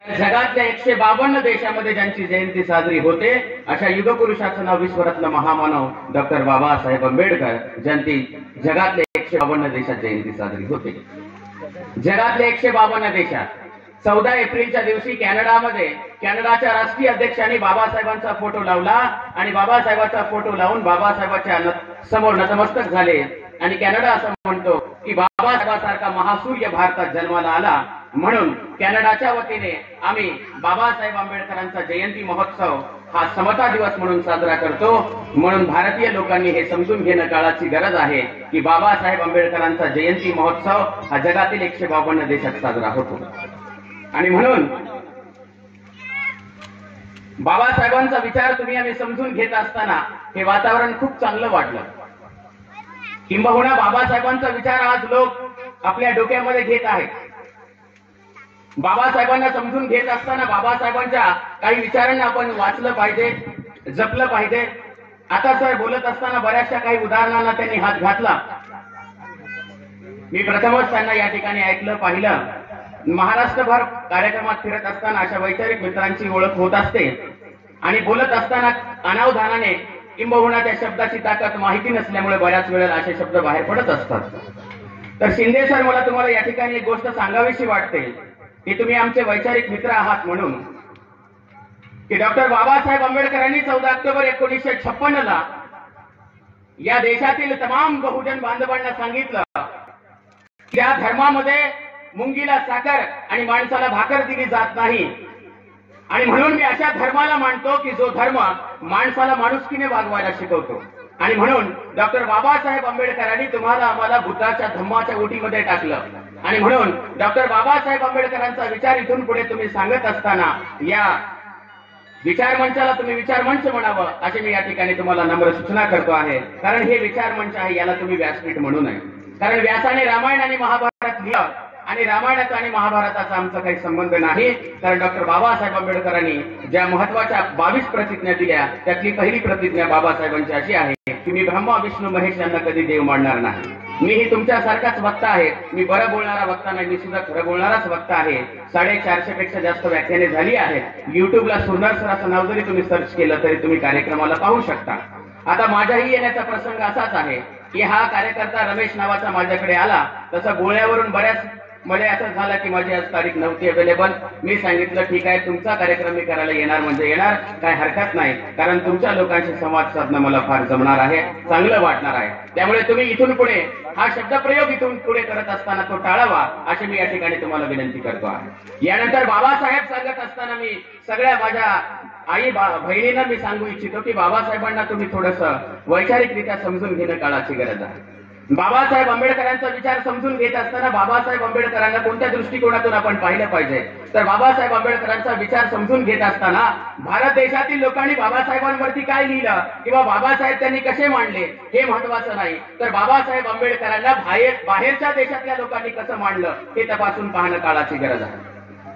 जगातल्या 152 देशामध्ये ज्यांची जयंती साजरी होते अशा युगपुरुषाचं नाव विश्वरत्न महामानव डॉक्टर बाबासाहेब आंबेडकर जयंती जगातल्या 152 देशात जयंती साजरी होते। जगातल्या 152 देशात 14 एप्रिलच्या दिवशी कॅनडामध्ये कॅनडाच्या राष्ट्रीय अध्यक्षांनी बाबासाहेबांचा फोटो लावला आणि बाबासाहेबांचा फोटो लावून बाबासाहेबांच्या समोर नतमस्तक झाले आणि कॅनडा असं म्हणतो की बाबासाहेबांसारखा महासूर्य भारतात जन्माला आला, म्हणून कॅनडाच्या वतीने आम्ही बाबासाहेब आंबेडकरांचा जयंती महोत्सव हा समता दिवस म्हणून साजरा करतो। म्हणून भारतीय लोकांनी हे समजून घेणं काळाची गरज आहे की बाबासाहेब आंबेडकरांचा जयंती महोत्सव हा जगातील 152 देशात साजरा होतो। आणि म्हणून बाबासाहेबांचा विचार तुम्ही आम्ही समजून घेत असताना हे वातावरण खूप चांगलं वाटलं। किंबहुना बाबासाहेबांचा विचार आज लोक आपल्या डोक्यामध्ये घेत आहेत। बाबासाहेबांना समजून घेत असताना बाबासाहेबांच्या काही विचारांना आपण वाचलं पाहिजे, जपलं पाहिजे। आता सर बोलत असताना बऱ्याचशा काही उदाहरणांना त्यांनी हात घातला। मी प्रथमच त्यांना या ठिकाणी ऐकलं पाहिलं। महाराष्ट्रभर कार्यक्रमात फिरत असताना अशा वैचारिक मित्रांची ओळख होत असते आणि बोलत असताना अनावधानाने किंबहुना त्या शब्दाची ताकद माहिती नसल्यामुळे बऱ्याच वेळेला असे शब्द बाहेर पडत असतात। तर शिंदे सर, मला तुम्हाला या ठिकाणी एक गोष्ट सांगावीशी वाटते की तुम्ही आमचे वैचारिक मित्र आहात म्हणून, की डॉक्टर बाबासाहेब आंबेडकरांनी 14 ऑक्टोबर 1956 ला या देशातील तमाम बहुजन बांधवांना सांगितलं की या धर्मामध्ये मुंगीला साखर आणि माणसाला भाकर दिली जात नाही, आणि म्हणून मी अशा धर्माला मानतो की जो धर्म माणसाला माणुसकीने वागवायला शिकवतो। आणि म्हणून डॉक्टर बाबासाहेब आंबेडकरांनी तुम्हाला आम्हाला बुद्धाच्या धम्माच्या ओटीमध्ये टाकलं, आणि म्हणून डॉक्टर बाबासाहेब आंबेडकरांचा विचार इथून पुढे तुम्ही सांगत असताना या विचार मंचाला तुम्ही विचार मंच म्हणावं अशी मी या ठिकाणी तुम्हाला नम्र सूचना करतो आहे। कारण हे विचार मंच आहे, याला तुम्ही व्यासपीठ म्हणू नये। कारण व्यासाने रामायण आणि महाभारत लिहिलं आणि रामायणाचा आणि महाभारताचा आमचा काही संबंध नाही। कारण डॉक्टर बाबासाहेब आंबेडकरांनी ज्या महत्वाच्या 22 प्रतिज्ञा दिल्या त्यातली पहिली प्रतिज्ञा बाबासाहेबांची अशी आहे की मी ब्रह्मा विष्णू महेश यांना कधी देव मानणार नाही। मीही तुमच्यासारखाच वक्ता आहे, मी बरं बोलणारा वक्ता नाही, मी सुद्धा खरं बोलणाराच वक्ता आहे। 450 पेक्षा जास्त व्याख्याने झाली आहेत। युट्यूबला सुंदर सर असं नाव जरी तुम्ही सर्च केलं तरी तुम्ही कार्यक्रमाला पाहू शकता। आता माझ्याही येण्याचा प्रसंग असाच आहे की हा कार्यकर्ता रमेश नावाचा माझ्याकडे आला, तसं गोळ्यावरून बऱ्याच मध्ये असं झालं की माझी आज तारीख नव्हती अवेलेबल। मी सांगितलं ठीक आहे, तुमचा कार्यक्रम मी करायला येणार म्हणजे येणार, काय हरकत नाही, कारण तुमच्या लोकांशी संवाद साधणं मला फार जमणार आहे, चांगलं वाटणार आहे। त्यामुळे तुम्ही इथून पुढे हा शब्दप्रयोग इथून पुढे करत असताना तो टाळावा अशी मी या ठिकाणी तुम्हाला विनंती करतो आहे। यानंतर बाबासाहेब सांगत असताना मी सगळ्या माझ्या आई बहिणींना मी सांगू इच्छितो की बाबासाहेबांना तुम्ही थोडंसं वैचारिकरित्या समजून घेणं काळाची गरज आहे। बाबासाहेब आंबेडकरांचा विचार समजून घेत असताना बाबासाहेब आंबेडकरांना कोणत्या दृष्टिकोनातून आपण पाहिलं पाहिजे, तर बाबासाहेब आंबेडकरांचा विचार समजून घेत असताना भारत देशातील लोकांनी बाबासाहेबांवरती काय लिहिलं किंवा बाबासाहेब त्यांनी कसे मांडले हे महत्वाचं नाही, तर बाबासाहेब आंबेडकरांना बाहेरच्या देशातल्या लोकांनी कसं मांडलं हे तपासून पाहणं काळाची गरज आहे।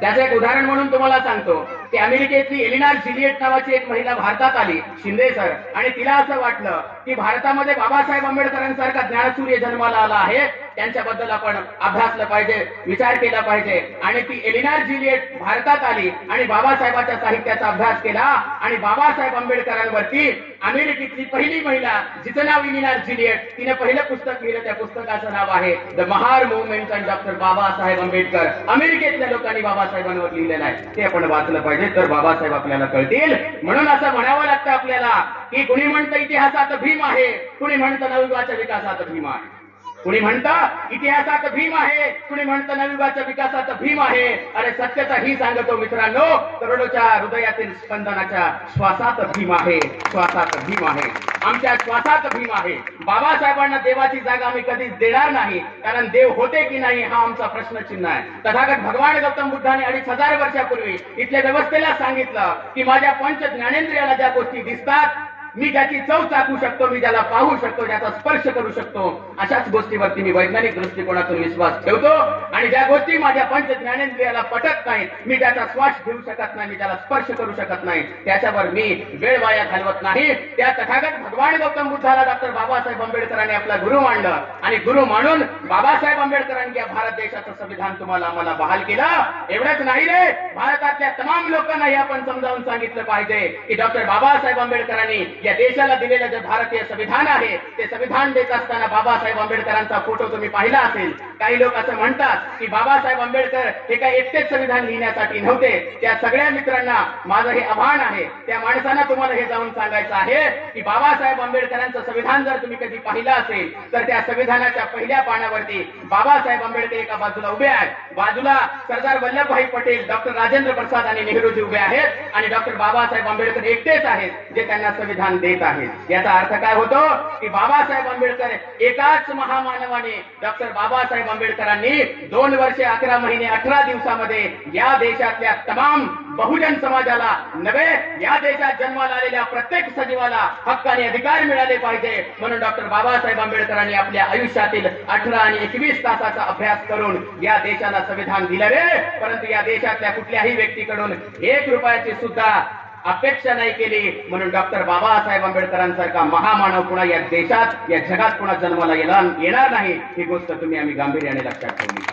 त्याचं एक उदाहरण म्हणून तुम्हाला सांगतो की अमेरिकेतली एलिनॉर जिलियट नावाची एक महिला भारतात आली, शिंदे सर, आणि तिला असं वाटलं की भारतामध्ये बाबासाहेब आंबेडकरांसारखा ज्ञानसूर्य जन्माला आला आहे, त्यांच्याबद्दल आपण अभ्यासलं पाहिजे, विचार केला पाहिजे। आणि ती एलिनॉर जिलियट भारतात आली आणि बाबासाहेबांच्या साहित्याचा अभ्यास केला आणि बाबासाहेब आंबेडकरांवरती अमेरिकेतली पहिली महिला जिचं नाव एलिनॉर जिलियट, तिने पहिलं पुस्तक लिहिलं, त्या पुस्तकाचं नाव आहे the Mahar movement and doctor Babasaheb Ambedkar. अमेरिकेतल्या लोकांनी बाबासाहेबांवर लिहिलेलं आहे, ते आपण वाचलं पाहिजे, तर बाबासाहेब आपल्याला कळतील। म्हणून असं म्हणावं लागतं आपल्याला की कुणी म्हणतं इतिहासात भीम आहे, कुणी म्हणतं नवयुगाच्या विकासात भीम आहे, कुणी म्हणतं इतिहासात भीम आहे, कुणी म्हणतं नवयुगाच्या विकासात भीम आहे। अरे सत्यता ही सांगतो मित्रांनो, करोडोच्या हृदयातील स्पंदनाच्या श्वासात भीम आहे, श्वासात भीम आहे, आमच्या श्वासात भीम आहे। बाबासाहेबांना देवाची जागा आम्ही कधीच देणार नाही, कारण देव होते की नाही हा आमचा प्रश्नचिन्ह आहे। तथागत भगवान गौतम बुद्धाने 2500 वर्षापूर्वी इथल्या व्यवस्थेला सांगितलं की माझ्या पंच ज्ञानेंद्रियाला ज्या गोष्टी दिसतात, मी ज्याची चव चाकू शकतो, मी ज्याला पाहू शकतो, ज्याचा स्पर्श करू शकतो, अशाच गोष्टीवरती मी वैज्ञानिक दृष्टिकोनातून विश्वास ठेवतो। आणि ज्या गोष्टी माझ्या पंच ज्ञानेंद्रियाला पटत नाहीत, मी ज्याचा श्वास घेऊ शकत नाही, मी ज्याला स्पर्श करू शकत नाही, त्याच्यावर मी वेळ वाया घालवत नाही। त्या तथागत भगवान गौतम बुद्धाला डॉक्टर बाबासाहेब आंबेडकरांनी आपला गुरु मानलं आणि आणि गुरु मानून बाबासाहेब आंबेडकरांनी या भारत देशाचं संविधान तुम्हाला आम्हाला बहाल केलं. एवढंच नाही रे, भारतातल्या तमाम लोकांना हे आपण समजावून सांगितलं पाहिजे की डॉक्टर बाबासाहेब आंबेडकरांनी या देशाला दिलेलं जे भारतीय संविधान आहे ते संविधान देत असताना बाबासाहेब आंबेडकरांचा फोटो तुम्ही पाहिला असेल. काही लोक असं म्हणतात की बाबासाहेब आंबेडकर हे काही एकटेच संविधान लिहिण्यासाठी नव्हते. त्या सगळ्या मित्रांना माझं हे आव्हान आहे, त्या माणसांना तुम्हाला हे जाऊन सांगायचं आहे की बाबासाहेब आंबेडकरांचं संविधान जर तुम्ही कधी पाहिलं असेल तर त्या संविधानाच्या पहिल्या पानावरती बाबासाहेब आंबेडकर एका बाजूला उभे आहेत, बाजूला सरदार वल्लभभाई पटेल, डॉक्टर राजेंद्र प्रसाद आणि नेहरूजी उभे आहेत आणि डॉक्टर बाबासाहेब आंबेडकर एकटेच आहेत जे त्यांना संविधान देत आहेत. याचा अर्थ काय होतो की बाबासाहेब आंबेडकर एकाच महामानवाने डॉक्टर बाबासाहेब आंबेडकरांनी 2 वर्षे 11 महिने 18 दिवसामध्ये या देशातल्या तमाम बहुजन समाजाला नव्हे, या देशात जन्माला आलेल्या प्रत्येक सजीवाला हक्क आणि अधिकार मिळाले पाहिजे म्हणून डॉक्टर बाबासाहेब आंबेडकरांनी आपल्या आयुष्यातील 18 आणि 21 तासाचा अभ्यास करून या देशाला संविधान दिलं रे. परंतु या देशातल्या कुठल्याही व्यक्तीकडून 1 रुपयाची सुद्धा अपेक्षा नाही केली म्हणून डॉक्टर बाबासाहेब आंबेडकरांसारखा महामानव पुन्हा या देशात या जगात पुन्हा जन्माला येणार नाही. ही गोष्ट तुम्ही आम्ही गांभीर्याने लक्षात ठेवली.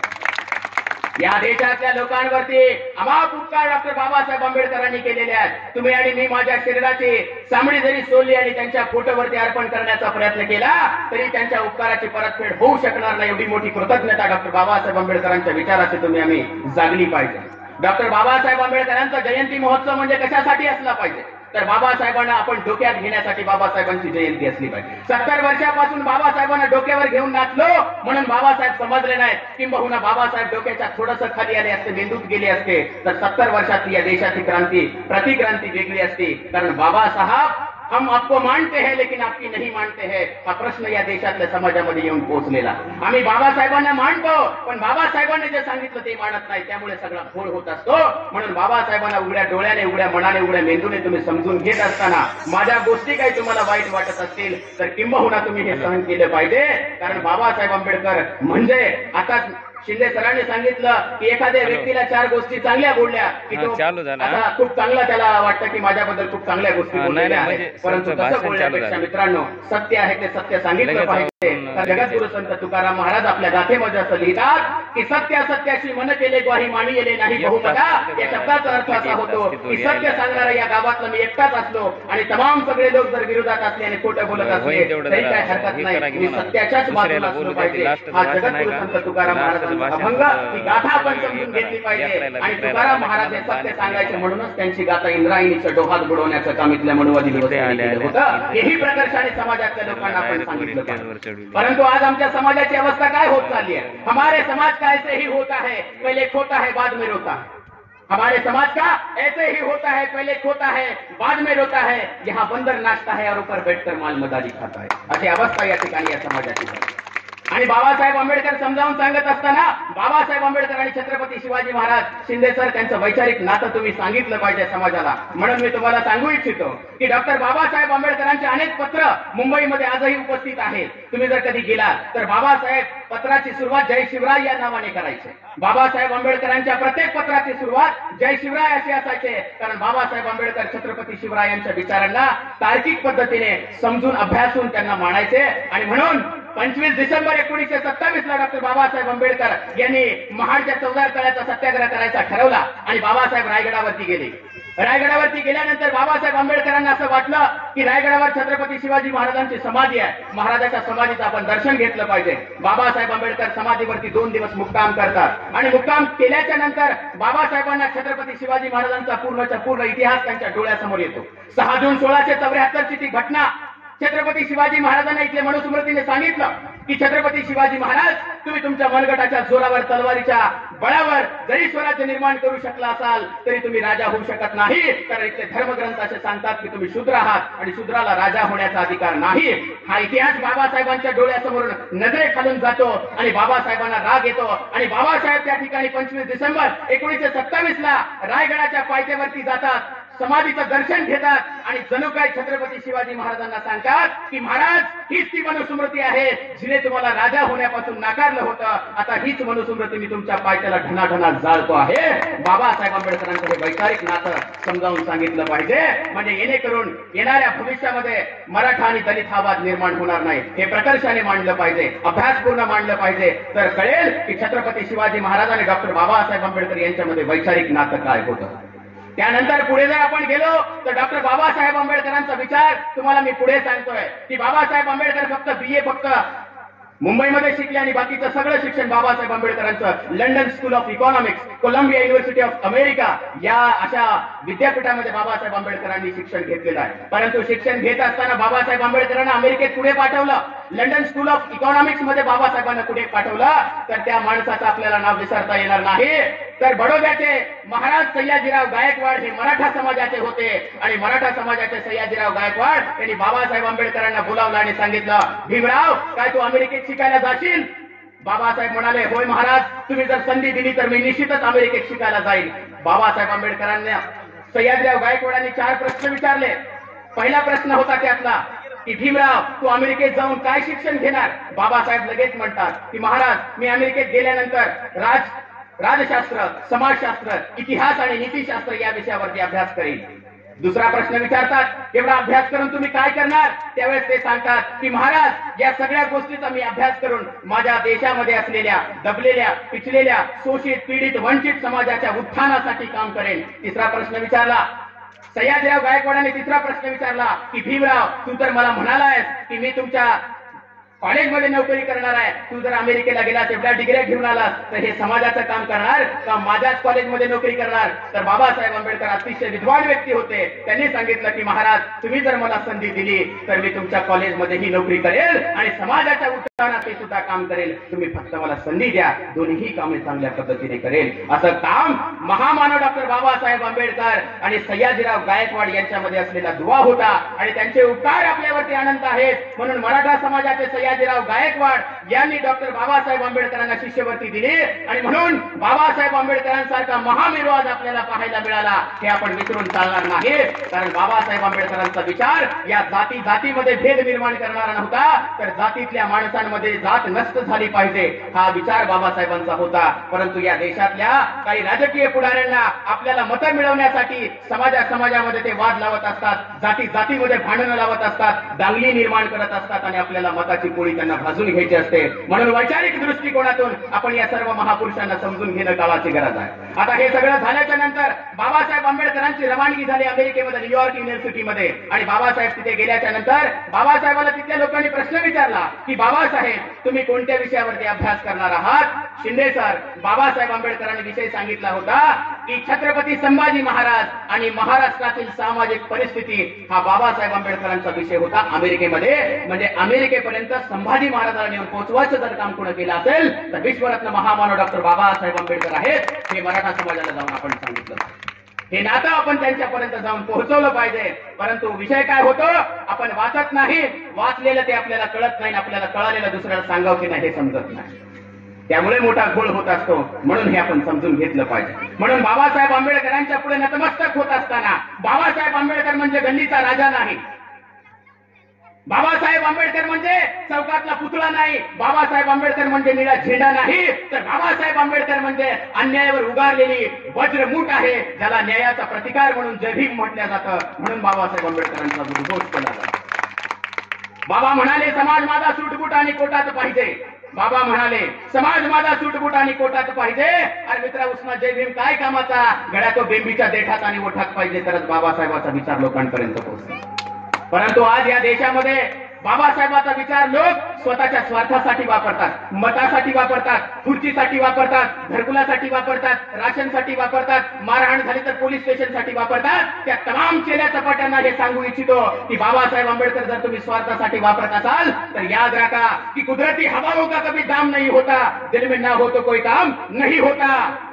या देशातल्या लोकांवरती अमाप उपकार डॉक्टर बाबासाहेब आंबेडकरांनी केलेले आहेत. तुम्ही आणि मी माझ्या शरीराची चामडी जरी सोडली आणि त्यांच्या फोटोवरती अर्पण करण्याचा प्रयत्न केला तरी त्यांच्या उपकाराची परतफेड होऊ शकणार नाही. एवढी मोठी कृतज्ञता डॉक्टर बाबासाहेब आंबेडकरांच्या विचाराची तुम्ही आम्ही जागली पाहिजे. डॉक्टर बाबासाहेब आंबेडकरांचा जयंती महोत्सव म्हणजे कशासाठी असला पाहिजे तर बाबासाहेबांना आपण डोक्यात घेण्यासाठी बाबासाहेबांची जयंती असली पाहिजे. 70 वर्षापासून बाबासाहेबांना डोक्यावर घेऊन नाचलो म्हणून बाबासाहेब समजले नाहीत. किंबहुना बाबासाहेब डोक्याच्या थोडंसं खाली आले असते, मेंदूत गेले असते तर 70 वर्षातली या देशाची क्रांती प्रतिक्रांती वेगळी असती. कारण बाबासाहेब हम आपको मानते हैं लेकिन आपकी नहीं मानते हैं हा प्रश्न या देशातल्या समाजामध्ये येऊन पोहोचलेला. आम्ही बाबासाहेबांना मानतो पण बाबासाहेबांनी जे सांगितलं ते मानत नाही, त्यामुळे सगळा घोळ होत असतो. म्हणून बाबासाहेबांना उघड्या डोळ्याने, उघड्या मनाने, उघड्या मेंदूने तुम्ही समजून घेत असताना माझ्या गोष्टी काही तुम्हाला वाईट वाटत असतील तर किंबहुना तुम्ही हे सहन केलं पाहिजे. कारण बाबासाहेब आंबेडकर म्हणजे आता शिंदे सरांनी सांगितलं की एखाद्या व्यक्तीला 4 गोष्टी चांगल्या बोलल्या की तो आता खूप चांगला त्याला वाटतं की माझ्याबद्दल खूप चांगल्या गोष्टी बोललेल्या आहेत. परंतु तसं बोलण्यापेक्षा मित्रांनो सत्य आहे ते सत्य सांगितलं पाहिजे. जगद्गुरु संत तुकाराम महाराज आपल्या गाथेमध्ये असं लिहितात की सत्य असत्याची मन केले ग्वाही मानी येले नाही बहुमता. या शब्दाचा अर्थ असा होतो की सत्य सांगणारा या गावातला मी एकटाच असलो आणि तमाम सगळे लोक जर विरोधात असले आणि खोटं बोलत असले तरी काय हरकत नाही, मी सत्याच्याच बाजूला असलो पाहिजे. हा जगद्गुरु संत तुकाराम महाराज अभंग ही गाथा आपण समजून घेतली पाहिजे. आणि तुकाराम महाराज हे सत्य सांगायचे म्हणूनच त्यांची गाथा इंद्रायणीचं डोहात बुडवण्याचं काम इथल्या मनुवादी होतं. हेही प्रकर्षाने समाजातल्या लोकांना आपण सांगितलं. परंतु आज आमच्या समाजाची अवस्था काय होत चालली है? हमारे समाज का ऐसे ही होता है, पहले खोता है बाद में रोता है. हमारे समाज का ऐसे ही होता है, पहले खोता है बाद में रोता है. यहाँ बंदर नाचता है और ऊपर बैठकर माल मदारी खाता है. अशी अवस्था या ठिकाणी या समाजाची झाली. आणि बाबासाहेब आंबेडकर समजावून सांगत असताना बाबासाहेब आंबेडकर आणि छत्रपती शिवाजी महाराज शिंदे सर त्यांचं वैचारिक नातं तुम्ही सांगितलं पाहिजे समाजाला. म्हणून मी तुम्हाला सांगू इच्छितो की डॉक्टर बाबासाहेब आंबेडकरांचे अनेक पत्र मुंबईमध्ये आजही उपस्थित आहेत. तुम्ही जर कधी गेलात तर बाबासाहेब पत्राची सुरुवात जय शिवराय या नावाने करायचे. बाबासाहेब आंबेडकरांच्या प्रत्येक पत्राची सुरुवात जय शिवराय अशी असायचे. कारण बाबासाहेब आंबेडकर छत्रपती शिवरायांच्या विचारांना तार्किक पद्धतीने समजून अभ्यासून त्यांना मांडायचे. आणि म्हणून 25 डिसेंबर 1927 ला डॉक्टर बाबासाहेब आंबेडकर यांनी महाडच्या चौदार तळ्याचा सत्याग्रह करायचा ठरवला आणि बाबासाहेब रायगडावरती गेले. रायगडावरती गेल्यानंतर बाबासाहेब आंबेडकरांना असं वाटलं की रायगडावर छत्रपती शिवाजी महाराजांची समाधी आहे, महाराजाच्या समाधीचं आपण दर्शन घेतलं पाहिजे. बाबासाहेब आंबेडकर समाधीवरती 2 दिवस मुक्काम करतात आणि मुक्काम केल्याच्या नंतर बाबासाहेबांना छत्रपती शिवाजी महाराजांचा पूर्णच्या पूर्ण इतिहास त्यांच्या डोळ्यासमोर येतो. 6 जून 1674 ची ती घटना छत्रपती शिवाजी महाराजांना इथले मनुस्मृतीने सांगितलं की छत्रपती शिवाजी महाराज तुम्ही तुमच्या मनगटाच्या जोरावर तलवारीच्या बळावर जरी स्वराज्य निर्माण करू शकला असाल तरी तुम्ही राजा होऊ शकत नाही. कारण इथले धर्मग्रंथ असे सांगतात की तुम्ही शूद्र आहात आणि शूद्राला राजा होण्याचा अधिकार नाही. हा इतिहास बाबासाहेबांच्या डोळ्यासमोरून नजरे खालून जातो आणि बाबासाहेबांना राग येतो आणि बाबासाहेब त्या ठिकाणी 25 डिसेंबर 1927 ला रायगडाच्या पायथ्यावरती जातात. समाधीचं दर्शन घेतात आणि जणू काय छत्रपती शिवाजी महाराजांना सांगतात की महाराज हीच ती मनुस्मृती आहे जिने तुम्हाला राजा होण्यापासून नाकारलं होतं. आता हीच मनुस्मृती मी तुमच्या पायथ्याला ढणाढणा जाळतो आहे. बाबासाहेब आंबेडकरांचं हे वैचारिक नातं समजावून सांगितलं पाहिजे, म्हणजे येणेकरून येणाऱ्या भविष्यामध्ये मराठा आणि दलित हा वाद निर्माण होणार नाही. हे प्रकर्षाने मांडलं पाहिजे, अभ्यासपूर्ण मांडलं पाहिजे, तर कळेल की छत्रपती शिवाजी महाराज आणि डॉक्टर बाबासाहेब आंबेडकर यांच्यामध्ये वैचारिक नातं काय होतं. त्यानंतर पुढे जर आपण गेलो तर डॉक्टर बाबासाहेब आंबेडकरांचा विचार तुम्हाला मी पुढे सांगतोय की बाबासाहेब आंबेडकर फक्त बीए फक्त मुंबईमध्ये शिकले आणि बाकीचं सगळं शिक्षण बाबासाहेब आंबेडकरांचं London School of Economics, Columbia University of America या अशा विद्यापीठामध्ये बाबासाहेब आंबेडकरांनी शिक्षण घेतलेलं आहे. परंतु शिक्षण घेत असताना बाबासाहेब आंबेडकरांना अमेरिकेत पुढे पाठवलं, लंडन स्कूल ऑफ इकॉनॉमिक्स मध्ये बाबासाहेबांना पुढे पाठवलं, तर त्या माणसाचं आपल्याला नाव विसरता येणार नाही. तर बडोद्याचे महाराज सयाजीराव गायकवाड हे मराठा समाजाचे होते आणि मराठा समाजाचे सयाजीराव गायकवाड यांनी बाबासाहेब आंबेडकरांना बोलावलं आणि सांगितलं, भीमराव काय तू अमेरिकेत शिकायला जाशील? बाबासाहेब म्हणाले, होय महाराज, तुम्ही जर संधी दिली तर मी निश्चितच अमेरिकेत शिकायला जाईल. बाबासाहेब आंबेडकरांना सयाजीराव गायकवाडांनी 4 प्रश्न विचारले. पहिला प्रश्न होता त्यातला की भीमराव तू अमेरिकेत जाऊन काय शिक्षण घेणार? बाबासाहेब लगेच म्हणतात की महाराज मी अमेरिकेत गेल्यानंतर राजशास्त्र, समाजशास्त्र, इतिहास आणि नीतिशास्त्र या विषयावरती अभ्यास करेल. दुसरा प्रश्न विचारतात, एवढा अभ्यास करून तुम्ही काय करणार? त्यावेळेस ते सांगतात की महाराज या सगळ्या गोष्टीचा मी अभ्यास करून माझ्या देशामध्ये असलेल्या दबलेल्या, पिचलेल्या, शोषित, पीडित, वंचित समाजाच्या उत्थानासाठी काम करेन. तिसरा प्रश्न विचारला सयाजीराव गायकवाडांनी, तिसरा प्रश्न विचारला की भीमराव तू तर मला म्हणालायस की मी तुमच्या कॉलेजमध्ये नोकरी करणार आहे, तू जर अमेरिकेला गेलास, एवढ्या डिग्र्या घेऊन आलास, तर हे समाजाचं काम करणार का माझ्याच कॉलेजमध्ये नोकरी करणार? तर बाबासाहेब आंबेडकर अतिशय विद्वान व्यक्ती होते. त्यांनी सांगितलं की महाराज तुम्ही जर मला संधी दिली तर मी तुमच्या कॉलेजमध्येही नोकरी करेल आणि समाजाच्या उत्थानाचे सुद्धा काम करेल. तुम्ही फक्त मला संधी द्या, दोन्ही कामे चांगल्या पद्धतीने करेल. असं काम महामानव डॉक्टर बाबासाहेब आंबेडकर आणि सयाजीराव गायकवाड यांच्यामध्ये असलेला दुवा होता आणि त्यांचे उपकार आपल्यावरती अनंत आहेत. म्हणून मराठा समाजाचे सयाजीराव गायकवाड यांनी डॉक्टर बाबासाहेब आंबेडकरांना शिष्यवृत्ती दिली आणि म्हणून बाबासाहेब आंबेडकरांसारखा महामेरू आज आपल्याला पाहायला मिळाला. हे आपण विसरून चालणार नाही, कारण बाबासाहेब आंबेडकरांचा विचार या जातीमध्ये भेद निर्माण करणारा नव्हता, तर जातीतल्या माणसांमध्ये जात नष्ट झाली पाहिजे हा विचार बाबासाहेबांचा होता. परंतु या देशातल्या काही राजकीय पुढाऱ्यांना आपल्याला मतं मिळवण्यासाठी समाजामध्ये ते वाद लावत असतात, जातीमध्ये भांडणं लावत असतात, दांगली निर्माण करत असतात आणि आपल्याला मताची पोळी त्यांना भाजून घ्यायची असते. म्हणून वैचारिक दृष्टिकोनातून आपण या सर्व महापुरुषांना समजून घेणं काळाची गरज आहे. आता हे सगळं झाल्याच्या नंतर बाबासाहेब आंबेडकरांची रवानगी झाली अमेरिकेमध्ये, न्यूयॉर्क युनिव्हर्सिटीमध्ये. आणि बाबासाहेब तिथे गेल्याच्या नंतर बाबासाहेबांना तिथल्या लोकांनी प्रश्न विचारला की बाबासाहेब तुम्ही कोणत्या विषयावरती अभ्यास करणार आहात? शिंदे सर, बाबासाहेब आंबेडकरांनी विषय सांगितला होता की छत्रपती संभाजी महाराज आणि महाराष्ट्रातील सामाजिक परिस्थिती हा बाबासाहेब आंबेडकरांचा विषय होता अमेरिकेमध्ये. म्हणजे अमेरिकेपर्यंत संभाजी महाराजांना नेऊन पोहोचवायचं जर काम कोण केलं असेल तर विश्वरत्न महामानव डॉक्टर बाबासाहेब आंबेडकर आहेत, हे मराठा समाजाला जाऊन आपण सांगितलं. हे नातं आपण त्यांच्यापर्यंत जाऊन पोहोचवलं पाहिजे. परंतु विषय काय होतो, आपण वाचत नाही, वाचलेलं ते आपल्याला कळत नाही, आपल्याला कळालेलं दुसऱ्याला सांगावं की नाही हे समजत नाही. त्यामुळे मोठा घोळ होत असतो. म्हणून हे आपण समजून घेतलं पाहिजे. म्हणून बाबासाहेब आंबेडकरांच्या पुढे नतमस्तक होत असताना बाबासाहेब आंबेडकर म्हणजे गल्लीचा राजा नाही, बाबासाहेब आंबेडकर म्हणजे चौकातला पुतळा नाही, बाबासाहेब आंबेडकर म्हणजे निळा झेंडा नाही, तर बाबासाहेब आंबेडकर म्हणजे अन्यायावर उगारलेली वज्रमूठ आहे, ज्याला न्यायाचा प्रतिकार म्हणून जय भीम म्हटलं जातं. म्हणून बाबासाहेब आंबेडकरांचा उद्घोष केला जातो. बाबा म्हणाले समाज माझा सूटबूट आणि कोटात पाहिजे. बाबा म्हणाले समाज माझा सूटबूट आणि कोटात पाहिजे. अरे मित्रा, उस्मा जय भीम काय कामाचा? गड्या तो बेंबीच्या देठात आणि ओठात पाहिजे, तरच बाबासाहेबाचा विचार लोकांपर्यंत पोहोचतो. परंतु आज या देशामध्ये बाबासाहेबाचा विचार लोक स्वतःच्या स्वार्थासाठी वापरतात, मतासाठी वापरतात, खुर्चीसाठी वापरतात, घरकुलासाठी वापरतात, राशनसाठी वापरतात, मारहाण झाली तर पोलीस स्टेशनसाठी वापरतात. त्या तमाम चेल्या चपाट्यांना हे सांगू इच्छितो की बाबासाहेब आंबेडकर जर तुम्ही स्वार्थासाठी वापरत असाल तर याद रखा की कुदरती हवाओं का कभी दाम नहीं होता, दिल में ना हो तो कोई काम नहीं होता.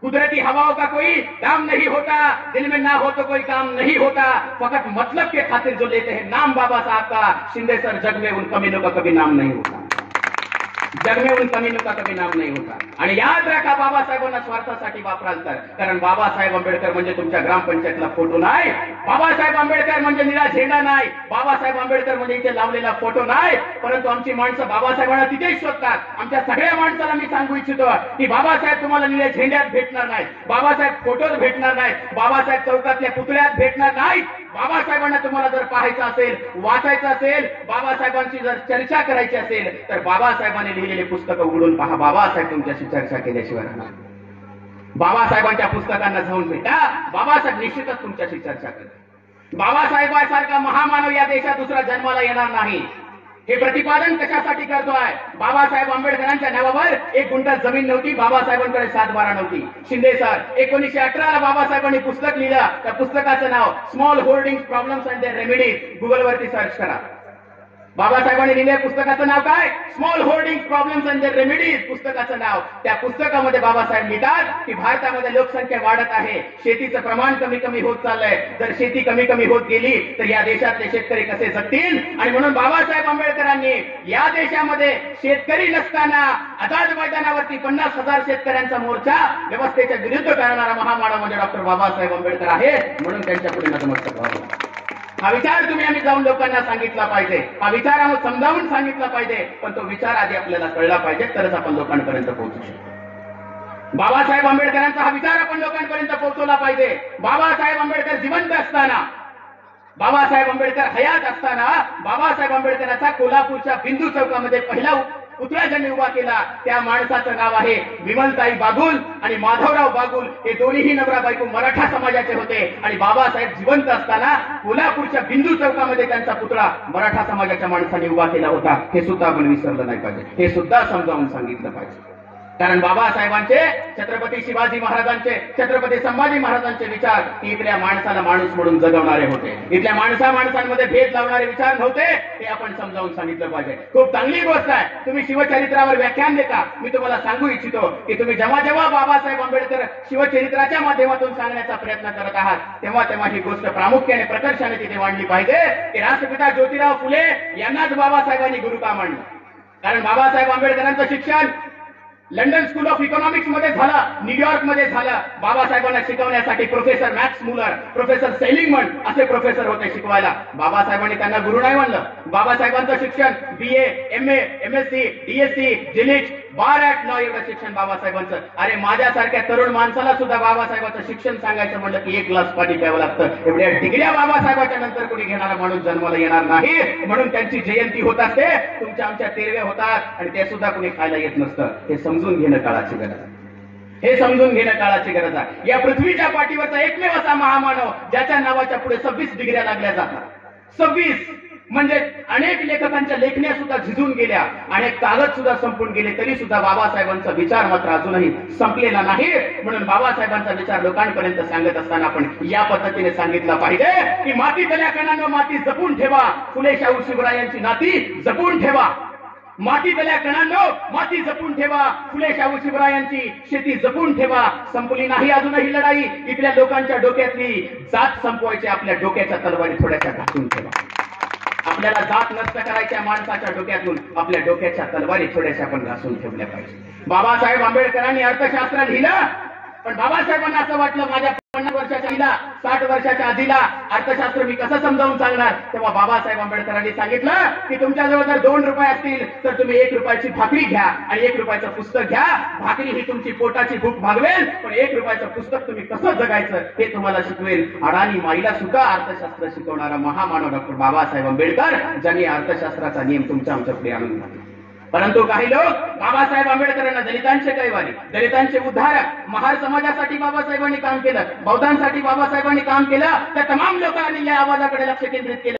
कुदरती हवाओं का कोई दाम नहीं होता, दिल में ना हो तो कोई काम नहीं होता. फकत मतलब के खातिर जो लेते हैं नाम बाबा साहब का, शिंदे सर जग में उन कमीनों का कभी नाम नहीं होता. जग में उन कमीनों का कभी नाम नहीं होता. आणि याद राखा, बाबासाहेबांना स्वार्थासाठी वापराल तर, कारण बाबासाहेब आंबेडकर म्हणजे तुमच्या ग्रामपंचायतला फोटो नाही, बाबासाहेब आंबेडकर म्हणजे निळा झेंडा नाही, बाबासाहेब आंबेडकर म्हणजे इथे लावलेला फोटो नाही, परंतु आमची माणसं बाबासाहेबांना तिथेच शोधतात. आमच्या सगळ्या माणसाला मी सांगू इच्छितो की बाबासाहेब तुम्हाला निळ्या झेंड्यात भेटणार नाही, बाबासाहेब फोटोत भेटणार नाही, बाबासाहेब चौकातल्या पुतळ्यात भेटणार नाही. बाबासाहेबांना तुम्हाला जर पाहायचं असेल, वाचायचं असेल, बाबासाहेबांची जर चर्चा करायची असेल तर बाबासाहेबांनी लिहिलेले पुस्तकं उघडून पहा. बाबासाहेब तुमच्याशी चर्चा केल्याशिवाय राहणार. बाबासाहेबांच्या पुस्तकांना जाऊन भेटा, बाबासाहेब निश्चितच तुमच्याशी चर्चा करतात. बाबासाहेबांसारखा महामानव या देशात दुसरा जन्माला येणार नाही. हे प्रतिपादन कशासाठी करतोय? बाबासाहेब आंबेडकरांच्या नावावर 1 गुंठा जमीन नव्हती, बाबासाहेबांकडे 7/12 नव्हती. शिंदे सर 1918 बाबासाहेबांनी पुस्तक लिहिलं, त्या पुस्तकाचं नाव small holding problems and their remedies. गुगलवरती सर्च करा. बाबासाहेबांनी लिहिलेल्या पुस्तकाचं नाव काय? Small holding problems and their remedies पुस्तकाचं नाव. त्या पुस्तकामध्ये बाबासाहेब लिहितात की भारतामध्ये लोकसंख्या वाढत आहे, शेतीचं प्रमाण कमी कमी होत चाललंय. जर शेती कमी कमी होत गेली तर या देशातले शेतकरी कसे जगतील? आणि म्हणून बाबासाहेब आंबेडकरांनी या देशामध्ये शेतकरी नसताना आझाद मैदानावरती 50,000 शेतकऱ्यांचा मोर्चा व्यवस्थेच्या विरुद्ध करणारा महामानव म्हणजे डॉक्टर बाबासाहेब आंबेडकर आहे. म्हणून त्यांच्या पुढे नतमस्तक व्हावं. हा विचार तुम्ही आम्ही जाऊन लोकांना सांगितला पाहिजे, हा विचार आम्ही समजावून सांगितला पाहिजे, पण तो विचार आधी आपल्याला कळला पाहिजे, तरच आपण लोकांपर्यंत पोहोचू शकतो. बाबासाहेब आंबेडकरांचा हा विचार आपण लोकांपर्यंत पोहोचवला पाहिजे. बाबासाहेब आंबेडकर जिवंत असताना, बाबासाहेब आंबेडकर हयात असताना, बाबासाहेब आंबेडकरांचा कोल्हापूरच्या बिंदू चौकामध्ये पहिला पुतळा ज्यांनी उभा केला त्या माणसाचं नाव आहे विमलताई बागुल. आणि माधवराव बागुल हे दोन्हीही नवरा बायको मराठा समाजाचे होते. आणि बाबासाहेब जिवंत असताना कोल्हापूरच्या बिंदू चौकामध्ये त्यांचा पुतळा मराठा समाजाच्या माणसाने उभा केला होता. हे सुद्धा आपण विसरलं नाही पाहिजे, हे सुद्धा समजावून सांगितलं पाहिजे. कारण बाबासाहेबांचे, छत्रपती शिवाजी महाराजांचे, छत्रपती संभाजी महाराजांचे विचार इथल्या माणसाला माणूस म्हणून जगवणारे होते. इथल्या माणसांमध्ये भेद लावणारे विचार नव्हते. हे आपण समजावून सांगितलं पाहिजे. खूप चांगली गोष्ट आहे तुम्ही शिवचरित्रावर व्याख्यान देता. मी तुम्हाला सांगू इच्छितो की तुम्ही जेव्हा जेव्हा बाबासाहेब आंबेडकर शिवचरित्राच्या माध्यमातून सांगण्याचा प्रयत्न करत आहात तेव्हा ही गोष्ट प्रामुख्याने प्रकर्षाने तिथे मांडली पाहिजे की राष्ट्रपिता ज्योतिराव फुले यांनाच बाबासाहेबांनी गुरु का मांडलं. कारण बाबासाहेब आंबेडकरांचं शिक्षण लंडन स्कूल ऑफ इकॉनॉमिक्स मध्ये झालं, न्यूयॉर्क मध्ये झालं. बाबासाहेबांना शिकवण्यासाठी प्रोफेसर मॅक्स मुलर, प्रोफेसर सेलिंगमन असे प्रोफेसर होते शिकवायला. बाबासाहेबांनी त्यांना गुरु नाही म्हणलं. बाबासाहेबांचं शिक्षण BA, MA, MSc, DSc, जिलिच, बार ऍट लॉ एवढं शिक्षण बाबासाहेबांचं. अरे माझ्यासारख्या तरुण माणसाला सुद्धा बाबासाहेबांचं शिक्षण सांगायचं म्हणलं की 1 ग्लास पाणी प्यावं लागतं. एवढ्या डिग्र्या बाबासाहेबांच्या नंतर कोणी घेणारा माणूस जन्माला येणार नाही. म्हणून त्यांची जयंती होत असते, तुमच्या आमच्या तेरव्या होतात आणि ते सुद्धा कोणी खायला येत नसतं. हे समजून घेणं काळाची गरज आहे. हे समजून घेणं काळाची गरज आहे. या पृथ्वीच्या पाठीवरचा एकमेव असा महामानव ज्याच्या नावाच्या पुढे 26 डिग्र्या लागल्या जातात. 26 म्हणजे अनेक लेखकांच्या लेखण्या सुद्धा झिजून गेल्या, अनेक कागद सुद्धा संपून गेले, तरी सुद्धा बाबासाहेबांचा विचार मात्र अजूनही संपलेला नाही. म्हणून बाबासाहेबांचा विचार लोकांपर्यंत सांगत असताना आपण या पद्धतीने सांगितलं पाहिजे की मातीतल्या कणांना माती जपून ठेवा, फुले शाहू शिवरायांची नाती जपून ठेवा. मातीतल्या कणांनो माती जपून ठेवा, फुले शाहू शिवरायांची शेती जपून ठेवा. संपली नाही अजूनही लढाई. इथल्या लोकांच्या डोक्यातली जात संपवायची, आपल्या डोक्याच्या तलवारी थोड्याशा घासून ठेवा. आपल्याला जात नष्ट करायच्या माणसाच्या डोक्यातून आपल्या डोक्याच्या तलवारी थोड्याशा आपण घासून ठेवल्या पाहिजे. बाबासाहेब आंबेडकरांनी अर्थशास्त्र लिहिलं, पण बाबासाहेबांना असं वाटलं माझ्या 50 वर्षाच्या आधीला, 60 वर्षाच्या आधीला अर्थशास्त्र मी कसं समजावून सांगणार. तेव्हा बाबासाहेब आंबेडकरांनी सांगितलं की तुमच्याजवळ जर 2 रुपये असतील तर तुम्ही 1 रुपयाची भाकरी घ्या आणि 1 रुपयाचं पुस्तक घ्या. भाकरी ही तुमची पोटाची भूक भागवेल, पण 1 रुपयाचं पुस्तक तुम्ही कसं जगायचं हे तुम्हाला शिकवेल. अडाणी माईला सुद्धा अर्थशास्त्र शिकवणारा महामानव डॉक्टर बाबासाहेब आंबेडकर, ज्यांनी अर्थशास्त्राचा नियम तुमच्या आमच्या पुढे आणून घातला. परंतु काही लोक बाबासाहेब आंबेडकरांना दलितांचे कैवारी, दलितांचे उद्धारक, महार समाजासाठी बाबासाहेबांनी काम केलं, बौद्धांसाठी बाबासाहेबांनी काम केलं, त्या तमाम लोकांनी या आवाजाकडे लक्ष केंद्रित केलं.